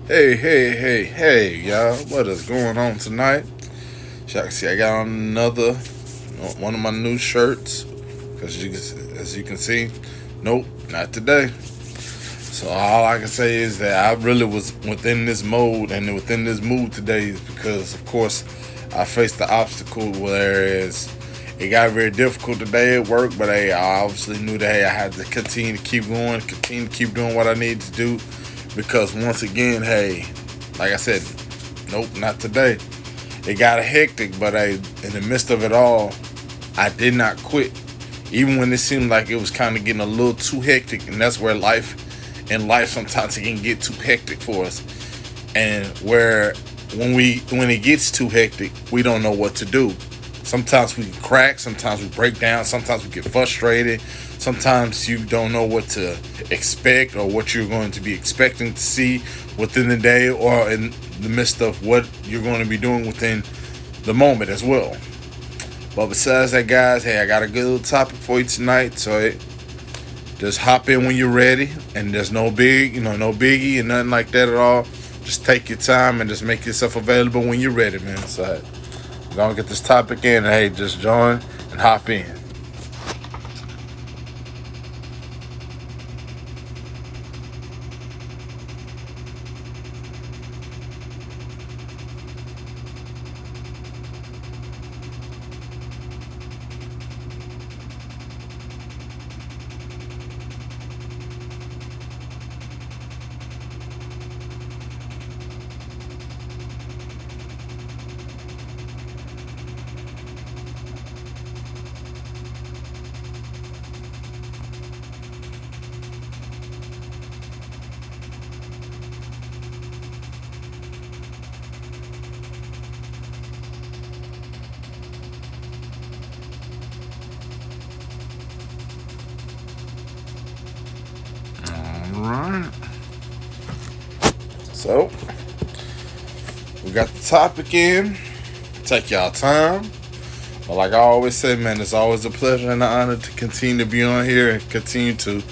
Hey, y'all. What is going on tonight? Y'all can see I got on another one of my new shirts. Because as you can see, nope, not today. So all I can say is that I really was within this mode and within this mood today because, of course, I faced the obstacle, whereas it got very difficult today at work, but hey, I obviously knew that, hey, I had to continue to keep going, continue to keep doing what I needed to do because once again, hey, like I said, nope, not today. It got hectic, but hey, in the midst of it all, I did not quit. Even when it seemed like it was kind of getting a little too hectic, and that's where life sometimes it can get too hectic for us. And where when it gets too hectic, we don't know what to do. Sometimes we crack, sometimes we break down, sometimes we get frustrated, sometimes you don't know what to expect or what you're going to be expecting to see within the day or in the midst of what you're going to be doing within the moment as well. But besides that, guys, hey, I got a good little topic for you tonight. So hey, just hop in when you're ready, and there's no biggie and nothing like that at all. Just take your time and just make yourself available when you're ready, man. So hey, we're gonna get this topic in. And, hey, just join and hop in. All right. So we got the topic in. Take y'all time. But like I always say, man, it's always a pleasure and an honor to continue to be on here and continue to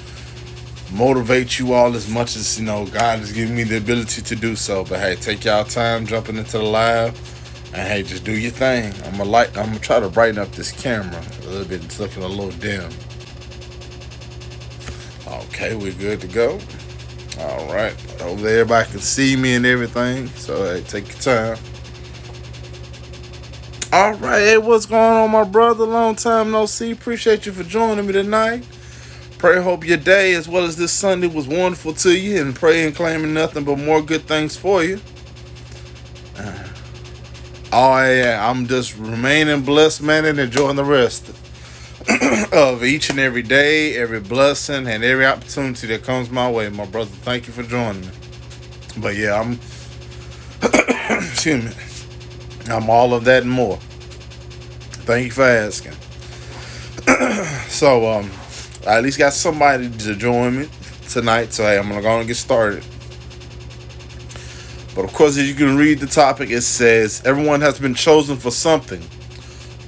motivate you all as much as God has given me the ability to do so. But hey, take y'all time jumping into the live, and hey, just do your thing. I'm gonna try to brighten up this camera a little bit. It's looking a little dim. Okay, we're good to go. All right, over there, everybody can see me and everything. So hey, take your time. All right, hey, what's going on, my brother? Long time no see. Appreciate you for joining me tonight. Pray hope your day as well as this Sunday was wonderful to you, and pray and claiming nothing but more good things for you. Oh yeah, I'm just remaining blessed, man, and enjoying the rest of each and every day, every blessing, and every opportunity that comes my way, my brother. Thank you for joining me. But yeah, I'm excuse me, I'm all of that and more. Thank you for asking. So I at least got somebody to join me tonight. So hey, I'm gonna go and get started. But of course, as you can read the topic, it says everyone has been chosen for something.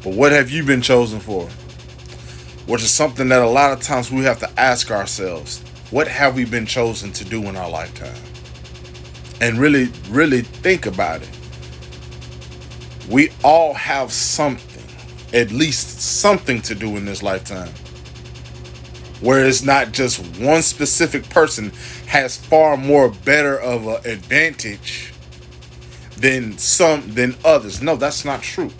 But what have you been chosen for? Which is something that a lot of times we have to ask ourselves. What have we been chosen to do in our lifetime? And really, really think about it. We all have something, at least something to do in this lifetime. Where it's not just one specific person has far more better of an advantage than others. No, that's not true.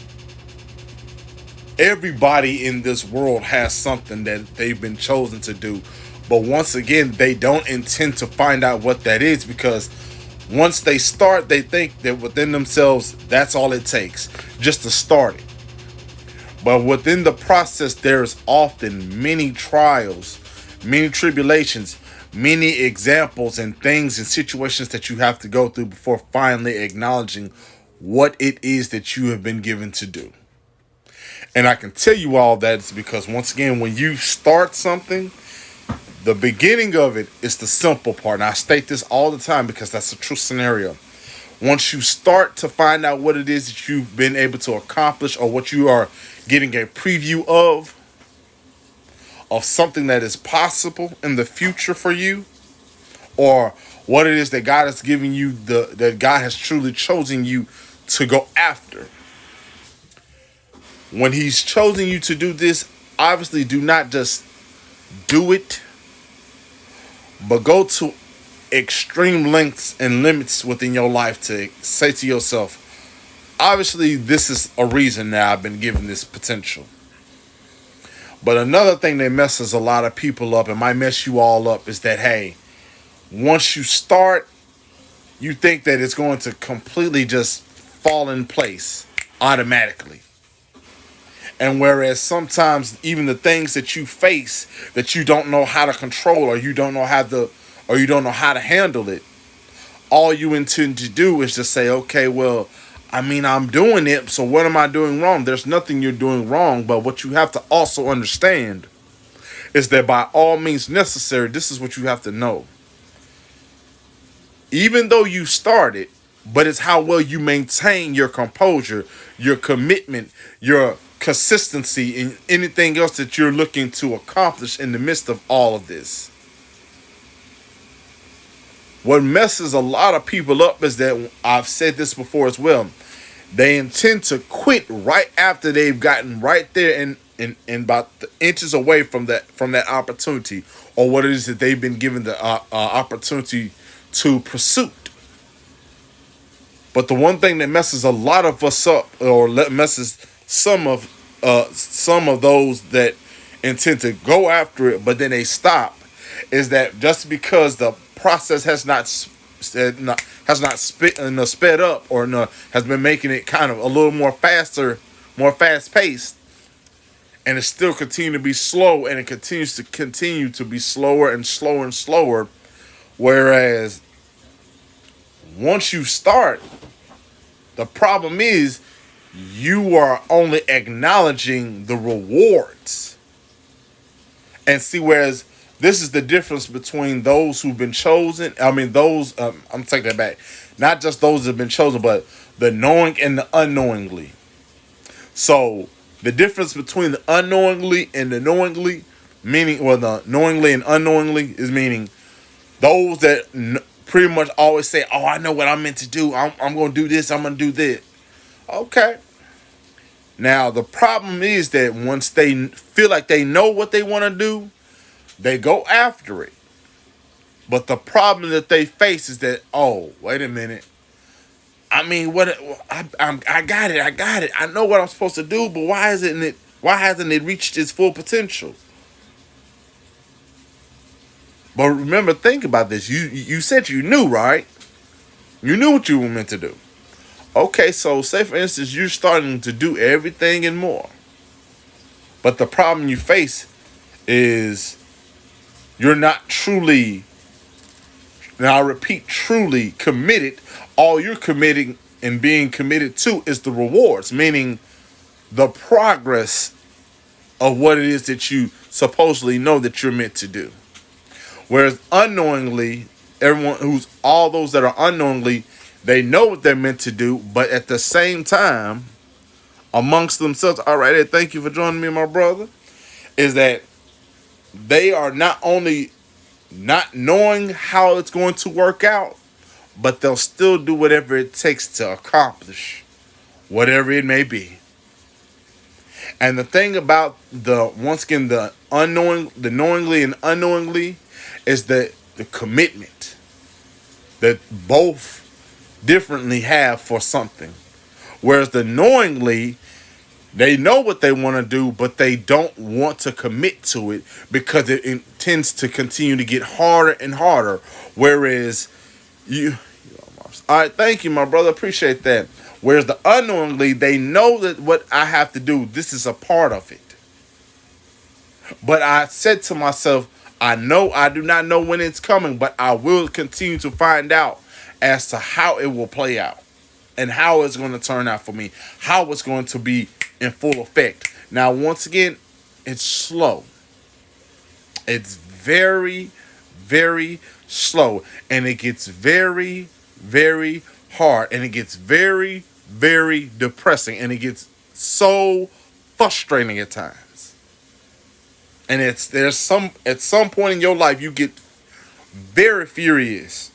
Everybody in this world has something that they've been chosen to do. But once again, they don't intend to find out what that is because once they start, they think that within themselves, that's all it takes just to start it. But within the process, there's often many trials, many tribulations, many examples and things and situations that you have to go through before finally acknowledging what it is that you have been given to do. And I can tell you all that is because once again, when you start something, the beginning of it is the simple part. And I state this all the time because that's a true scenario. Once you start to find out what it is that you've been able to accomplish or what you are getting a preview of something that is possible in the future for you, or what it is that God has given you, that God has truly chosen you to go after. When He's chosen you to do this, obviously do not just do it, but go to extreme lengths and limits within your life to say to yourself, obviously this is a reason that I've been given this potential. But another thing that messes a lot of people up, and might mess you all up, is that, hey, once you start, you think that it's going to completely just fall in place automatically. And whereas sometimes even the things that you face that you don't know how to control, or you don't know how to handle it, all you intend to do is just say, okay, well, I mean, I'm doing it, so what am I doing wrong? There's nothing you're doing wrong, but what you have to also understand is that by all means necessary, this is what you have to know. Even though you started, but it's how well you maintain your composure, your commitment, your consistency, and anything else that you're looking to accomplish in the midst of all of this. What messes a lot of people up is that, I've said this before as well, they intend to quit right after they've gotten right there and about the inches away from that opportunity, or what it is that they've been given the opportunity to pursue. But the one thing that messes a lot of us up, or messes some of those that intend to go after it, but then they stop, is that just because the process has not sped up, or has been making it kind of a little more faster, more fast paced, and it still continue to be slow, and it continues to be slower and slower and slower. Whereas once you start, the problem is you are only acknowledging the rewards. And see, whereas this is the difference between those who've been chosen. I mean, I'm taking that back. Not just those that have been chosen, but the knowing and the unknowingly. So the difference between the unknowingly and the knowingly, the knowingly and unknowingly, is meaning those that pretty much always say, oh, I know what I'm meant to do. I'm going to do this. I'm going to do this. Okay. Now, the problem is that once they feel like they know what they want to do, they go after it. But the problem that they face is that, oh, wait a minute. I mean, I got it. I know what I'm supposed to do, but why hasn't it reached its full potential? But remember, think about this. You said you knew, right? You knew what you were meant to do. Okay, so say for instance, you're starting to do everything and more. But the problem you face is you're not truly, now I repeat, truly committed. All you're committing and being committed to is the rewards, meaning the progress of what it is that you supposedly know that you're meant to do. Whereas unknowingly, all those that are unknowingly, they know what they're meant to do, but at the same time, amongst themselves, all right, thank you for joining me, my brother, is that they are not only not knowing how it's going to work out, but they'll still do whatever it takes to accomplish whatever it may be. And the thing about the knowingly and unknowingly, is that the commitment that both differently have for something. Whereas the knowingly, they know what they want to do, but they don't want to commit to it because it tends to continue to get harder and harder. Whereas all right, thank you, my brother, appreciate that. Whereas the unknowingly, they know that what I have to do, this is a part of it. But I said to myself, I do not know when it's coming, but I will continue to find out as to how it will play out and how it's going to turn out for me, how it's going to be in full effect. Now, once again, it's slow. It's very, very slow, and it gets very, very hard, and it gets very, very depressing, and it gets so frustrating at times. And at some point in your life, you get very furious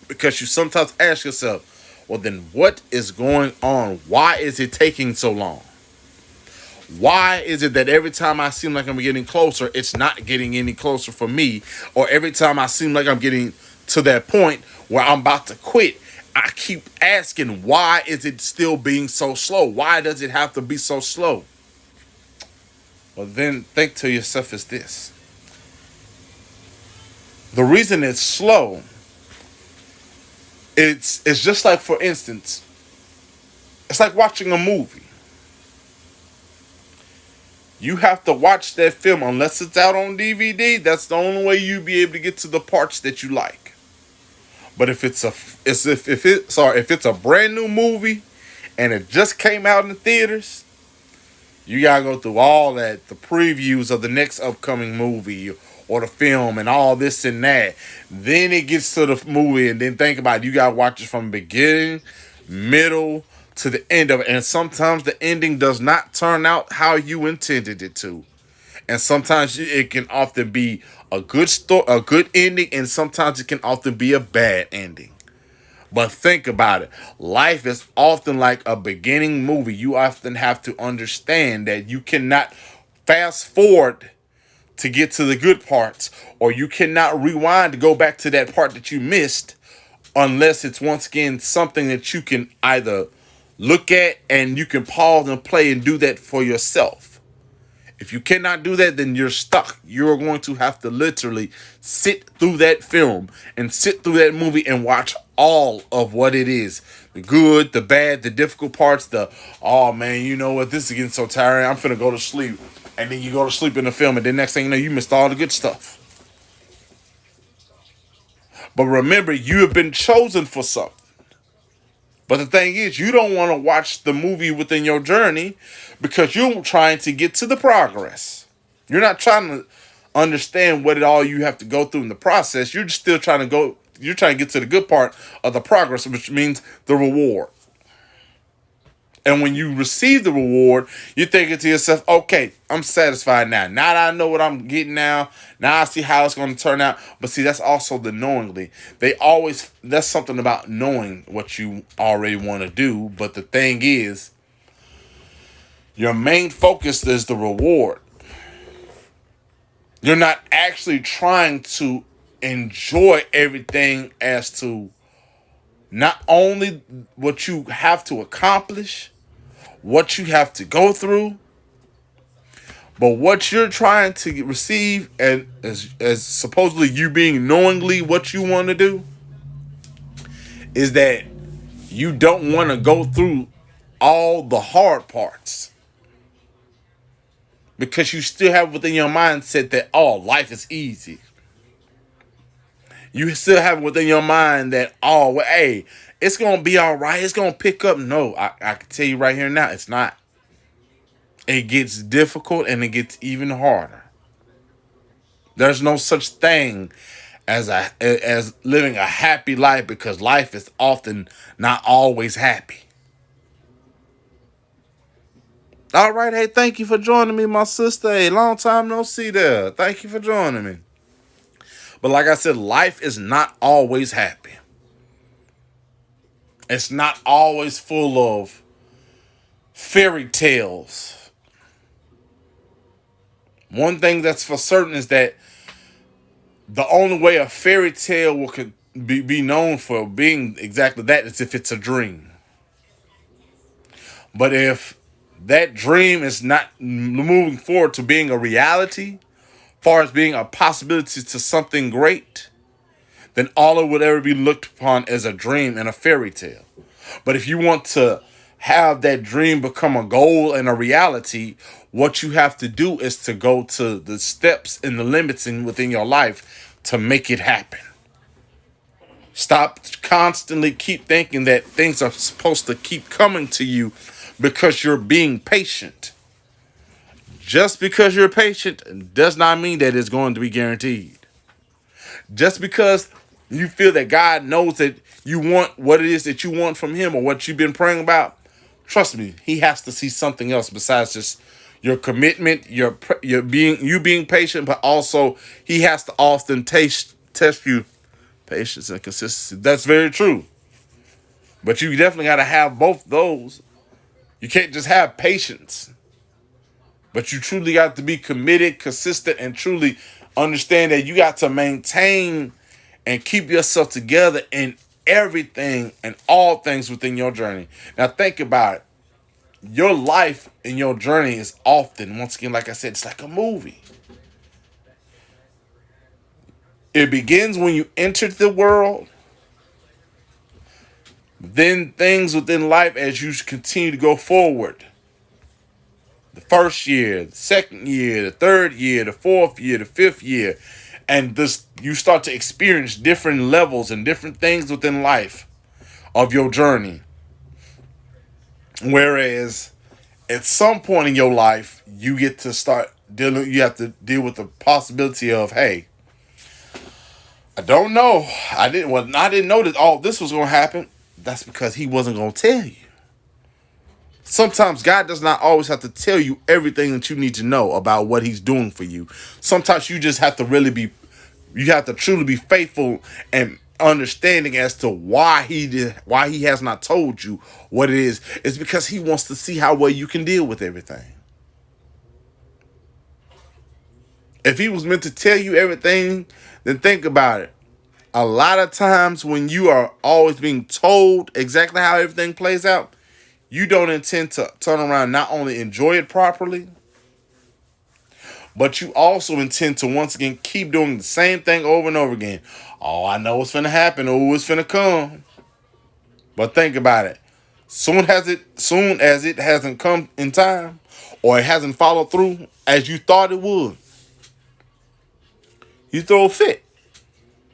Because you sometimes ask yourself, well, then what is going on? Why is it taking so long? Why is it that every time I seem like I'm getting closer, it's not getting any closer for me? Or every time I seem like I'm getting to that point where I'm about to quit, I keep asking, why is it still being so slow? Why does it have to be so slow? Well, then think to yourself is this. The reason it's slow, it's just like, for instance, it's like watching a movie. You have to watch that film unless it's out on DVD. That's the only way you'll be able to get to the parts that you like. But if it's a brand new movie and it just came out in the theaters, you gotta go through all that, the previews of the next upcoming movie or the film and all this and that. Then it gets to the movie, and then think about it, you gotta watch it from the beginning, middle, to the end of it. And sometimes the ending does not turn out how you intended it to. And sometimes it can often be a good story, a good ending, and sometimes it can often be a bad ending. But think about it. Life is often like a beginning movie. You often have to understand that you cannot fast forward to get to the good parts, or you cannot rewind to go back to that part that you missed, unless it's once again something that you can either look at and you can pause and play and do that for yourself. If you cannot do that, then you're stuck. You're going to have to literally sit through that film and sit through that movie and watch all of what it is. The good, the bad, the difficult parts, oh man, you know what, this is getting so tiring, I'm finna go to sleep. And then you go to sleep in the film, and then next thing you know, you missed all the good stuff. But remember, you have been chosen for something. But the thing is, you don't want to watch the movie within your journey because you're trying to get to the progress. You're not trying to understand what it all you have to go through in the process. You're just still trying to go. You're trying to get to the good part of the progress, which means the reward. And when you receive the reward, you're thinking to yourself, okay, I'm satisfied now. Now that I know what I'm getting now I see how it's going to turn out. But see, that's also the knowingly. That's something about knowing what you already want to do. But the thing is, your main focus is the reward. You're not actually trying to enjoy everything as to not only what you have to accomplish, what you have to go through, but what you're trying to receive, and as supposedly you being knowingly what you want to do, is that you don't want to go through all the hard parts. Because you still have within your mindset that, oh, life is easy. You still have within your mind that, oh, well, hey, it's going to be all right. It's going to pick up. No, I can tell you right here now, it's not. It gets difficult and it gets even harder. There's no such thing as living a happy life, because life is often not always happy. All right, hey, thank you for joining me, my sister. Hey, long time no see there. Thank you for joining me. But like I said, life is not always happy. It's not always full of fairy tales. One thing that's for certain is that the only way a fairy tale could be known for being exactly that is if it's a dream. But if that dream is not moving forward to being a reality, far as being a possibility to something great, then all it would ever be looked upon as a dream and a fairy tale. But if you want to have that dream become a goal and a reality, what you have to do is to go to the steps and the limits within your life to make it happen. Stop constantly keep thinking that things are supposed to keep coming to you because you're being patient. Just because you're patient does not mean that it's going to be guaranteed. Just because you feel that God knows that you want what it is that you want from him or what you've been praying about, trust me, he has to see something else besides just your commitment, your being patient, but also he has to often test you Patience and consistency. That's very true. But you definitely got to have both those. You can't just have patience. But you truly got to be committed, consistent, and truly understand that you got to maintain and keep yourself together in everything and all things within your journey. Now think about it. Your life and your journey is often, once again, like I said, it's like a movie. It begins when you enter the world. Then things within life as you continue to go forward. The first year, the second year, the third year, the fourth year, the fifth year. And this, you start to experience different levels and different things within life of your journey. Whereas at some point in your life, you get to start dealing, you have to deal with the possibility of, hey, I don't know. I didn't know that all this was going to happen. That's because he wasn't going to tell you. Sometimes God does not always have to tell you everything that you need to know about what he's doing for you. Sometimes you just have to you have to truly be faithful and understanding as to why he has not told you what it is. It's because he wants to see how well you can deal with everything. If he was meant to tell you everything, then think about it. A lot of times when you are always being told exactly how everything plays out, you don't intend to turn around and not only enjoy it properly, but you also intend to once again keep doing the same thing over and over again. Oh, I know what's finna happen. Oh, it's finna come. But think about it. Soon as it hasn't come in time, or it hasn't followed through as you thought it would, you throw a fit.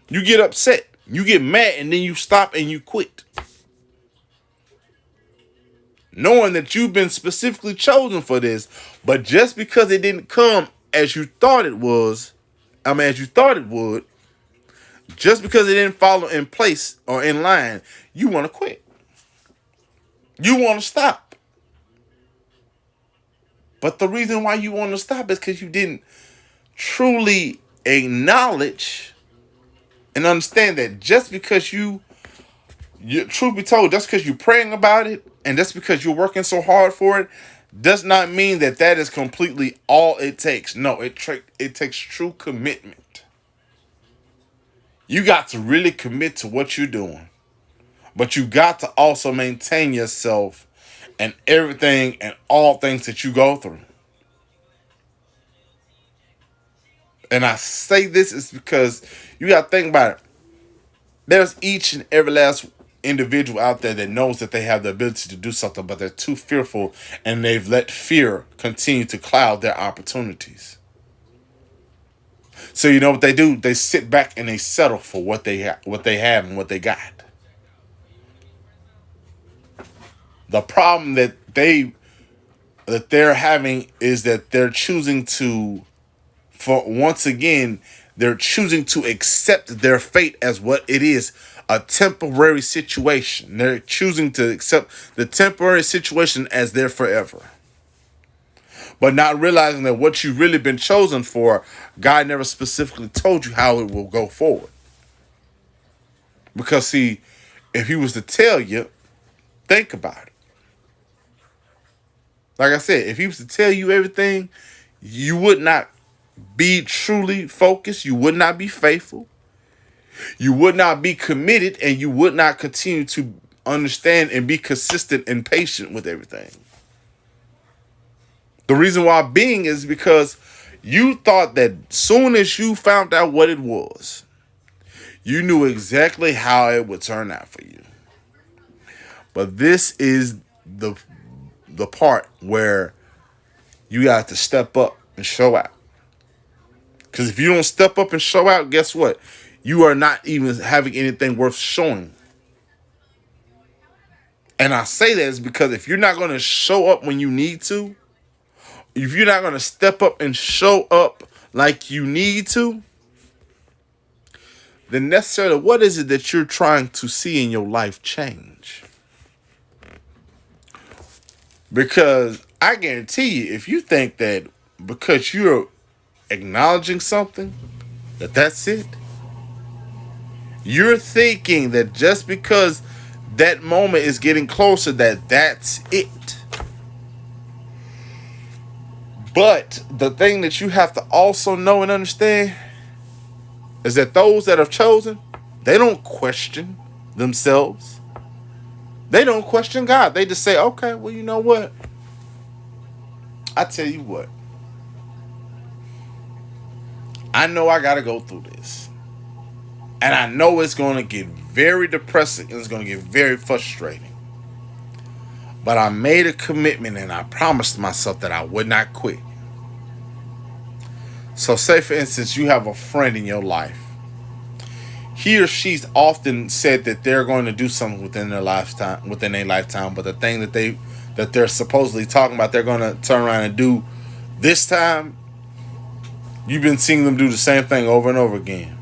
You get upset. You get mad, and then you stop and you quit. Knowing that you've been specifically chosen for this, but just because it didn't come as you thought it was, as you thought it would, just because it didn't follow in place or in line, you want to quit. You want to stop. But the reason why you want to stop is because you didn't truly acknowledge and understand that just because truth be told, just because you're praying about it and just because you're working so hard for it, does not mean that that is completely all it takes. No, it takes true commitment. You got to really commit to what you're doing. But you got to also maintain yourself and everything and all things that you go through. And I say this is because you got to think about it. There's each and every last individual out there that knows that they have the ability to do something, but they're too fearful and they've let fear continue to cloud their opportunities. So you know what they do? They sit back and they settle for what they have and what they got. The problem that they're having is that they're choosing to, they're choosing to accept their fate as what it is, a temporary situation. They're choosing to accept the temporary situation as their forever. But not realizing that what you've really been chosen for, God never specifically told you how it will go forward. Because see, if he was to tell you, think about it. Like I said, if he was to tell you everything, you would not be truly focused. You would not be faithful. You would not be committed, and you would not continue to understand and be consistent and patient with everything. The reason why being is because you thought that soon as you found out what it was, you knew exactly how it would turn out for you. But this is the part where you got to step up and show out. Because if you don't step up and show out, guess what? You are not even having anything worth showing. And I say that is because if you're not going to show up when you need to, if you're not going to step up and show up like you need to, then necessarily what is it that you're trying to see in your life change? Because I guarantee you, if you think that because you're acknowledging something, that's it, You're thinking that just because that moment is getting closer, that's it. But the thing that you have to also know and understand is that those that have chosen, they don't question themselves. They don't question God. They just say, okay, well, you know what? I tell you what. I know I got to go through this. And I know it's going to get very depressing and it's going to get very frustrating. But I made a commitment and I promised myself that I would not quit. So say, for instance, you have a friend in your life. He or she's often said that they're going to do something within their lifetime, but the thing that they're supposedly talking about, they're going to turn around and do this time. You've been seeing them do the same thing over and over again.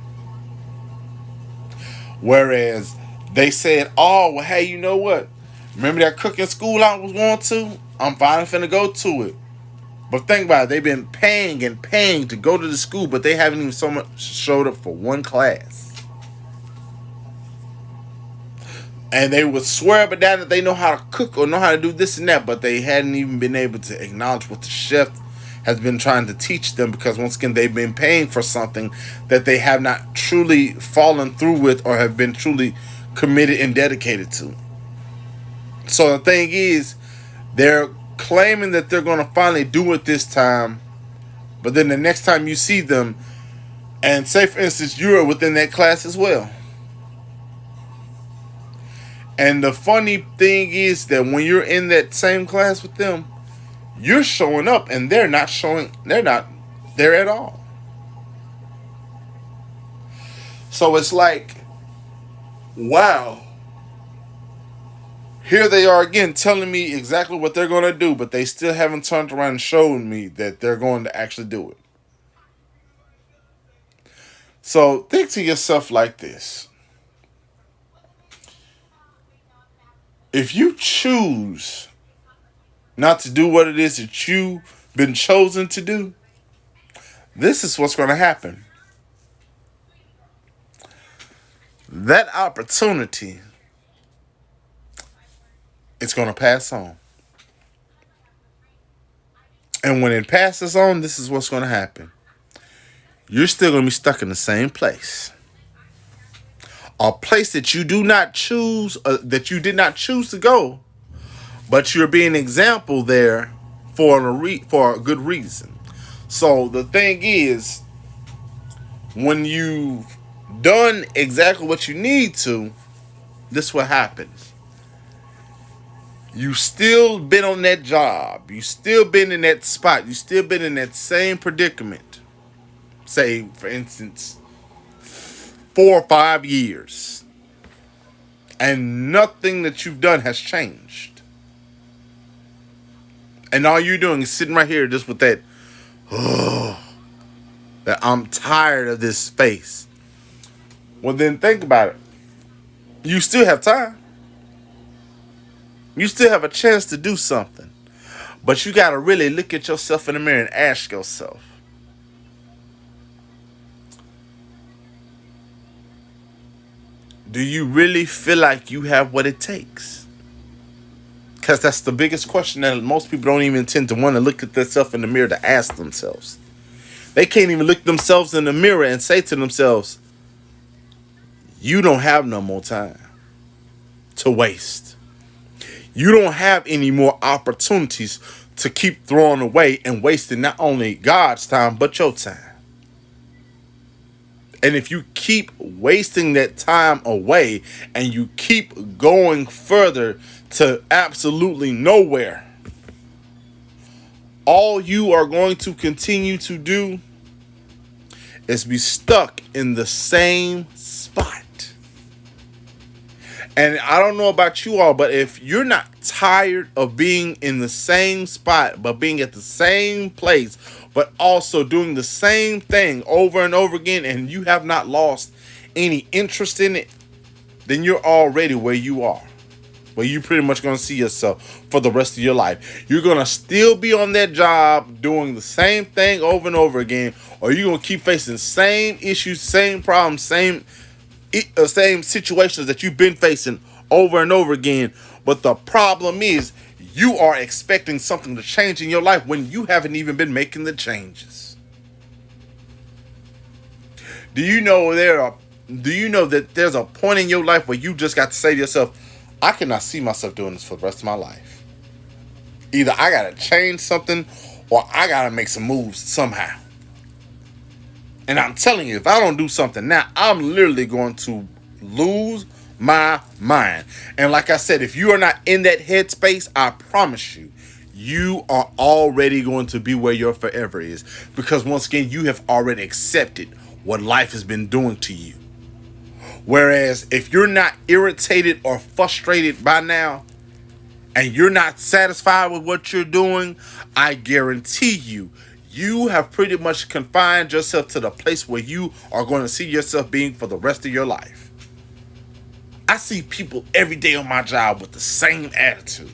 Whereas they said, oh, well, hey, you know what? Remember that cooking school I was going to? I'm finally finna go to it. But think about it. They've been paying and paying to go to the school, but they haven't even so much showed up for one class. And they would swear up and down that they know how to cook or know how to do this and that, but they hadn't even been able to acknowledge what the chef has been trying to teach them, because once again, they've been paying for something that they have not truly fallen through with or have been truly committed and dedicated to. So the thing is, they're claiming that they're going to finally do it this time, but then the next time you see them, and say for instance you're within that class as well. And the funny thing is that when you're in that same class with them, you're showing up and they're not there at all. So it's like, wow. Here they are again telling me exactly what they're going to do, but they still haven't turned around and shown me that they're going to actually do it. So think to yourself like this. If you choose not to do what it is that you've been chosen to do, this is what's going to happen. That opportunity is going to pass on. And when it passes on, this is what's going to happen. You're still going to be stuck in the same place. A place that you do not choose, that you did not choose to go, but you're being an example there for a good reason. So the thing is, when you've done exactly what you need to, this is what happens. You still been on that job. You still been in that spot. You still been in that same predicament. Say, for instance, 4 or 5 years. And nothing that you've done has changed. And all you're doing is sitting right here just with that, that I'm tired of this face. Well, then think about it. You still have time. You still have a chance to do something. But you got to really look at yourself in the mirror and ask yourself, do you really feel like you have what it takes? Because that's the biggest question that most people don't even tend to want to look at themselves in the mirror to ask themselves. They can't even look themselves in the mirror and say to themselves, you don't have no more time to waste. You don't have any more opportunities to keep throwing away and wasting not only God's time, but your time. And if you keep wasting that time away and you keep going further to absolutely nowhere, all you are going to continue to do is be stuck in the same spot. And I don't know about you all, but if you're not tired of being in the same spot, but being at the same place, but also doing the same thing over and over again, and you have not lost any interest in it, then you're already where you are. Where you're pretty much going to see yourself for the rest of your life. You're going to still be on that job doing the same thing over and over again, or you're going to keep facing the same issues, same problems, same same situations that you've been facing over and over again. But the problem is you are expecting something to change in your life when you haven't even been making the changes. Do you know that there's a point in your life where you just got to say to yourself, I cannot see myself doing this for the rest of my life. Either I gotta change something or I gotta make some moves somehow. And I'm telling you, if I don't do something now, I'm literally going to lose my mind. And like I said, if you are not in that headspace, I promise you, you are already going to be where your forever is. Because once again, you have already accepted what life has been doing to you. Whereas if you're not irritated or frustrated by now, and you're not satisfied with what you're doing, I guarantee you, you have pretty much confined yourself to the place where you are going to see yourself being for the rest of your life. I see people every day on my job with the same attitude.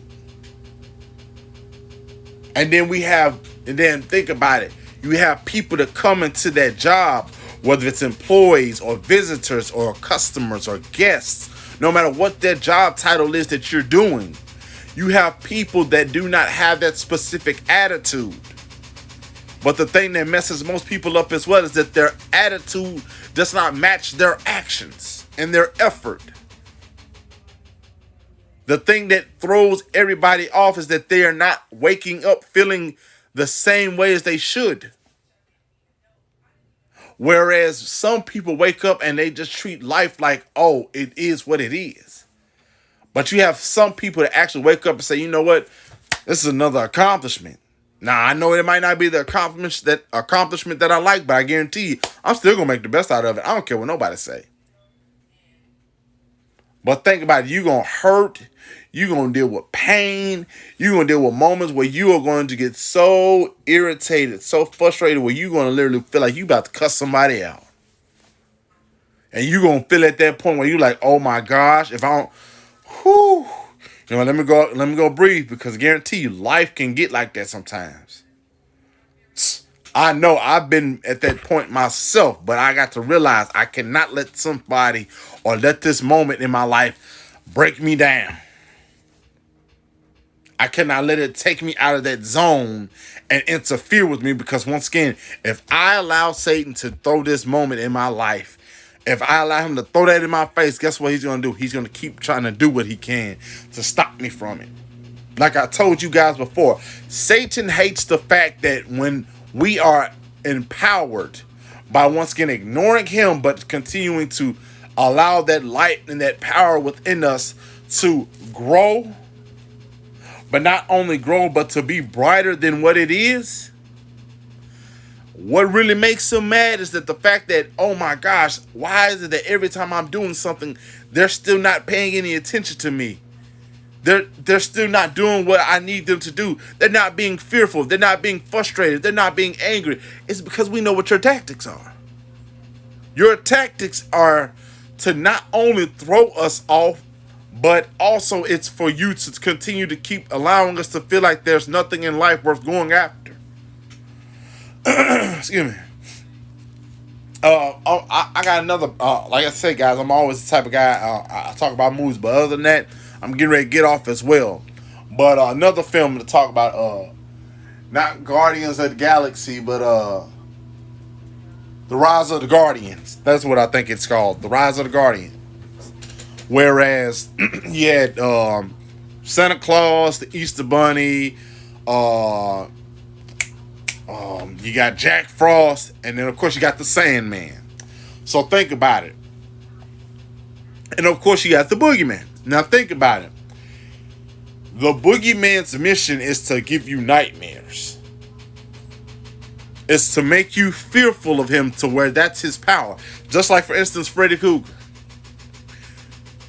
And then think about it. You have people that come into that job, whether it's employees or visitors or customers or guests, no matter what their job title is that you're doing, you have people that do not have that specific attitude. But the thing that messes most people up as well is that their attitude does not match their actions and their effort. The thing that throws everybody off is that they are not waking up feeling the same way as they should. Whereas some people wake up and they just treat life like, oh, it is what it is. But you have some people that actually wake up and say, you know what? This is another accomplishment. Now, I know it might not be the accomplishment that I like, but I guarantee you, I'm still going to make the best out of it. I don't care what nobody say. But think about it. You're going to hurt. You're going to deal with pain. You're going to deal with moments where you are going to get so irritated, so frustrated, where you're going to literally feel like you're about to cuss somebody out. And you're going to feel at that point where you're like, oh my gosh, if I don't, whew, let me go breathe, because I guarantee you life can get like that sometimes. I know I've been at that point myself, but I got to realize I cannot let somebody or let this moment in my life break me down. I cannot let it take me out of that zone and interfere with me, because once again, if I allow Satan to throw this moment in my life, if I allow him to throw that in my face, guess what he's going to do? He's going to keep trying to do what he can to stop me from it. Like I told you guys before, Satan hates the fact that when we are empowered by once again ignoring him, but continuing to allow that light and that power within us to grow, but not only grow, but to be brighter than what it is. What really makes him mad is that the fact that, oh my gosh, why is it that every time I'm doing something, they're still not paying any attention to me? They're still not doing what I need them to do. They're not being fearful. They're not being frustrated. They're not being angry. It's because we know what your tactics are. Your tactics are to not only throw us off, but also it's for you to continue to keep allowing us to feel like there's nothing in life worth going after. Excuse me. I got another. Like I said, guys, I'm always the type of guy. I talk about movies, but other than that, I'm getting ready to get off as well. But another film to talk about. Not Guardians of the Galaxy, but The Rise of the Guardians. That's what I think it's called. The Rise of the Guardians. Whereas you had Santa Claus, the Easter Bunny, you got Jack Frost, and then of course you got the Sandman. So think about it. And of course you got the Boogeyman. Now think about it. The Boogeyman's mission is to give you nightmares. It's to make you fearful of him to where that's his power. Just like, for instance, Freddy Krueger.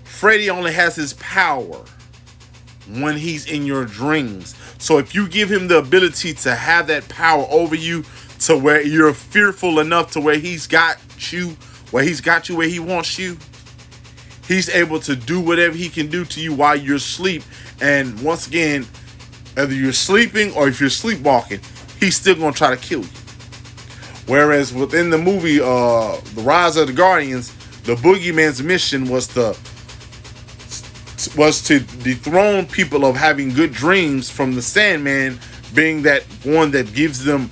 Freddy only has his power when he's in your dreams. So if you give him the ability to have that power over you to where you're fearful enough to where he's got you where he wants you, he's able to do whatever he can do to you while you're asleep. And once again, whether you're sleeping or if you're sleepwalking, he's still going to try to kill you. Whereas within the movie, The Rise of the Guardians, The boogeyman's mission was to dethrone people of having good dreams from the Sandman being that one that gives them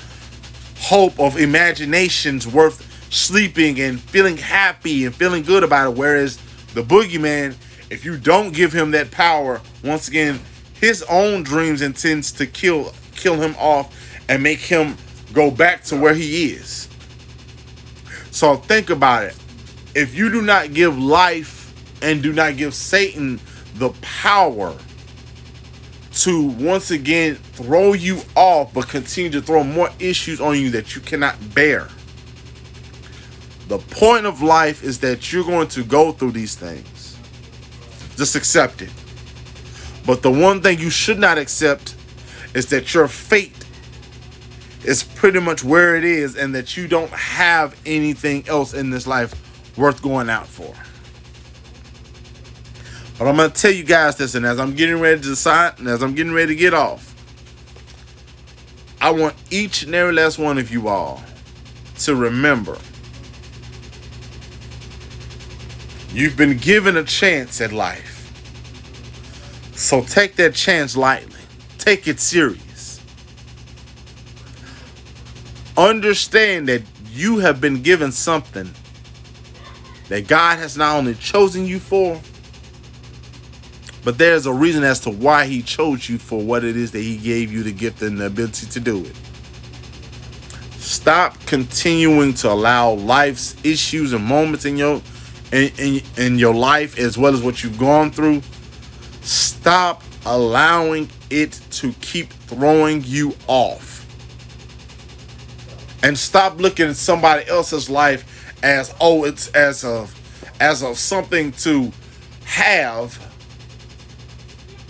hope of imaginations worth sleeping and feeling happy and feeling good about it. Whereas the boogeyman, if you don't give him that power, once again, his own dreams intends to kill him off and make him go back to where he is. So think about it. If you do not give life and do not give Satan the power to once again throw you off, but continue to throw more issues on you that you cannot bear. The point of life is that you're going to go through these things. Just accept it. But the one thing you should not accept is that your fate is pretty much where it is and that you don't have anything else in this life worth going out for. But I'm going to tell you guys this, and as I'm getting ready to decide, and as I'm getting ready to get off, I want each and every last one of you all to remember, you've been given a chance at life. So take that chance lightly. Take it serious. Understand that you have been given something that God has not only chosen you for, but there's a reason as to why he chose you for what it is that he gave you the gift and the ability to do it. Stop continuing to allow life's issues and moments in your life, as well as what you've gone through. Stop allowing it to keep throwing you off. And stop looking at somebody else's life as, oh, it's as of something to have.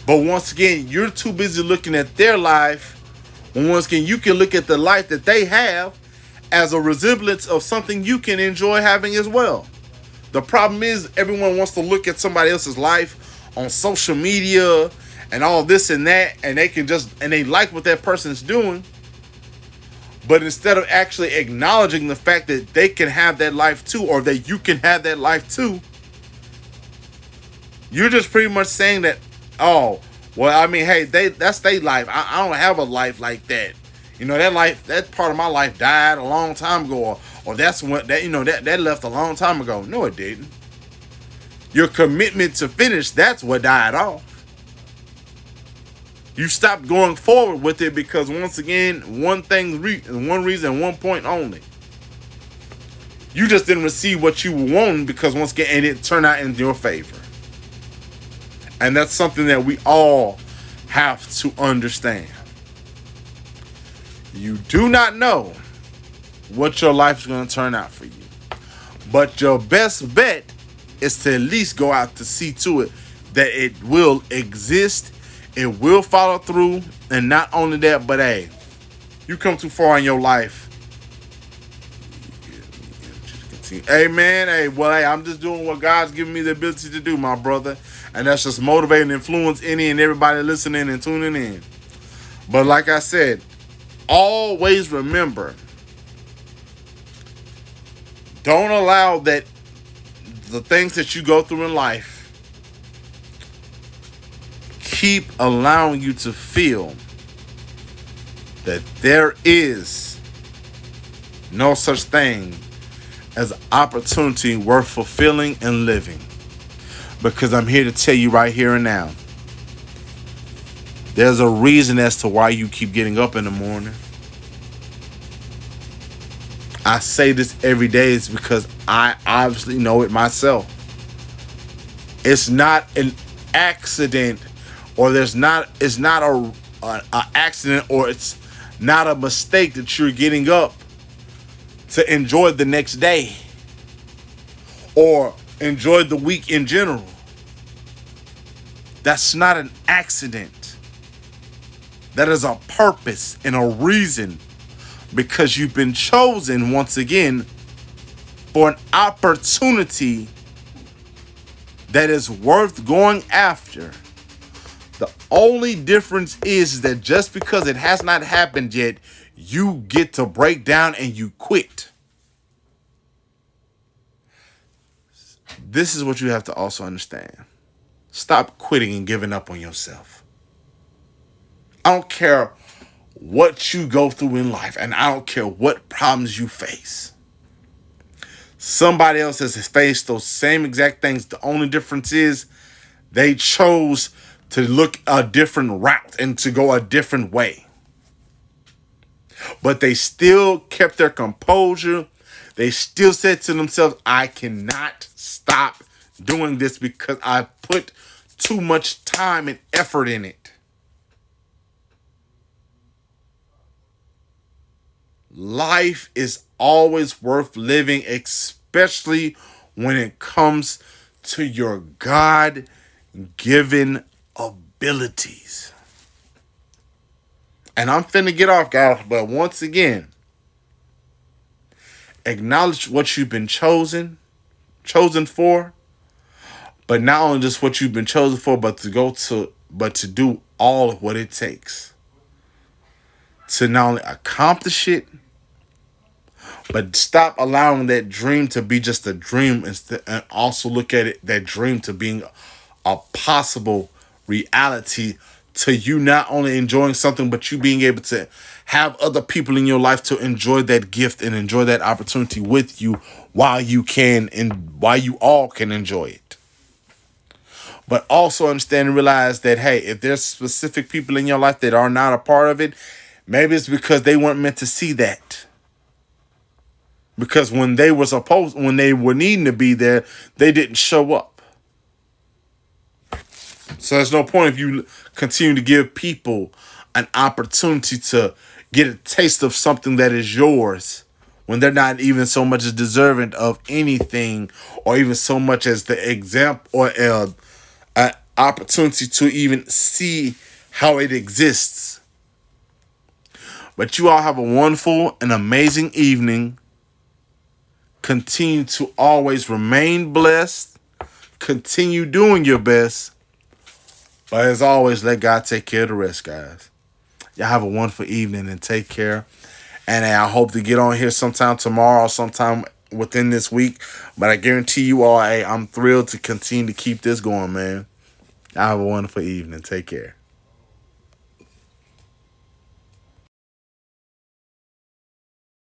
But once again, you're too busy looking at their life. And once again, you can look at the life that they have as a resemblance of something you can enjoy having as well. The problem is everyone wants to look at somebody else's life on social media and all this and that, and they like what that person's doing. But instead of actually acknowledging the fact that they can have that life too, or that you can have that life too, you're just pretty much saying that, oh, well, I mean, hey, that's their life. I don't have a life like that. You know, that part of my life died a long time ago, or that's what that left a long time ago. No, it didn't. Your commitment to finish, that's what died off. You stopped going forward with it because, once again, one reason, one point only. You just didn't receive what you were wanting because, once again, and it turned out in your favor. And that's something that we all have to understand. You do not know what your life is going to turn out for you. But your best bet is to at least go out to see to it that it will exist, it will follow through, and not only that, but hey, you come too far in your life. Hey man, I'm just doing what God's giving me the ability to do, my brother. And that's just motivate and influence any and everybody listening and tuning in. But like I said, always remember, don't allow that the things that you go through in life keep allowing you to feel that there is no such thing as opportunity worth fulfilling and living. Because I'm here to tell you right here and now, there's a reason as to why you keep getting up in the morning. I say this every day is because I obviously know it myself. It's not an accident, or it's not an accident, or it's not a mistake that you're getting up to enjoy the next day or enjoy the week in general. That's not an accident. That is a purpose and a reason, because you've been chosen once again for an opportunity that is worth going after. The only difference is that just because it has not happened yet, you get to break down and you quit. This is what you have to also understand. Stop quitting and giving up on yourself. I don't care what you go through in life, and I don't care what problems you face. Somebody else has faced those same exact things. The only difference is they chose to look a different route and to go a different way. But they still kept their composure. They still said to themselves, I cannot stop doing this because I put too much time and effort in it. Life is always worth living, especially when it comes to your God-given abilities. And I'm finna get off, guys, but once again, acknowledge what you've been chosen for, but not only just what you've been chosen for, but to do all of what it takes to not only accomplish it, but stop allowing that dream to be just a dream and also look at it, that dream, to being a possible reality, to you not only enjoying something, but you being able to have other people in your life to enjoy that gift and enjoy that opportunity with you while you can and while you all can enjoy it. But also understand and realize that, hey, if there's specific people in your life that are not a part of it, maybe it's because they weren't meant to see that. Because when they were needing to be there, they didn't show up. So there's no point if you continue to give people an opportunity to get a taste of something that is yours when they're not even so much as deserving of anything, or even so much as the example or an opportunity to even see how it exists. But you all have a wonderful and amazing evening. Continue to always remain blessed. Continue doing your best. But as always, let God take care of the rest, guys. Y'all have a wonderful evening and take care. And I hope to get on here sometime tomorrow or sometime within this week. But I guarantee you all, I'm thrilled to continue to keep this going, man. Y'all have a wonderful evening. Take care.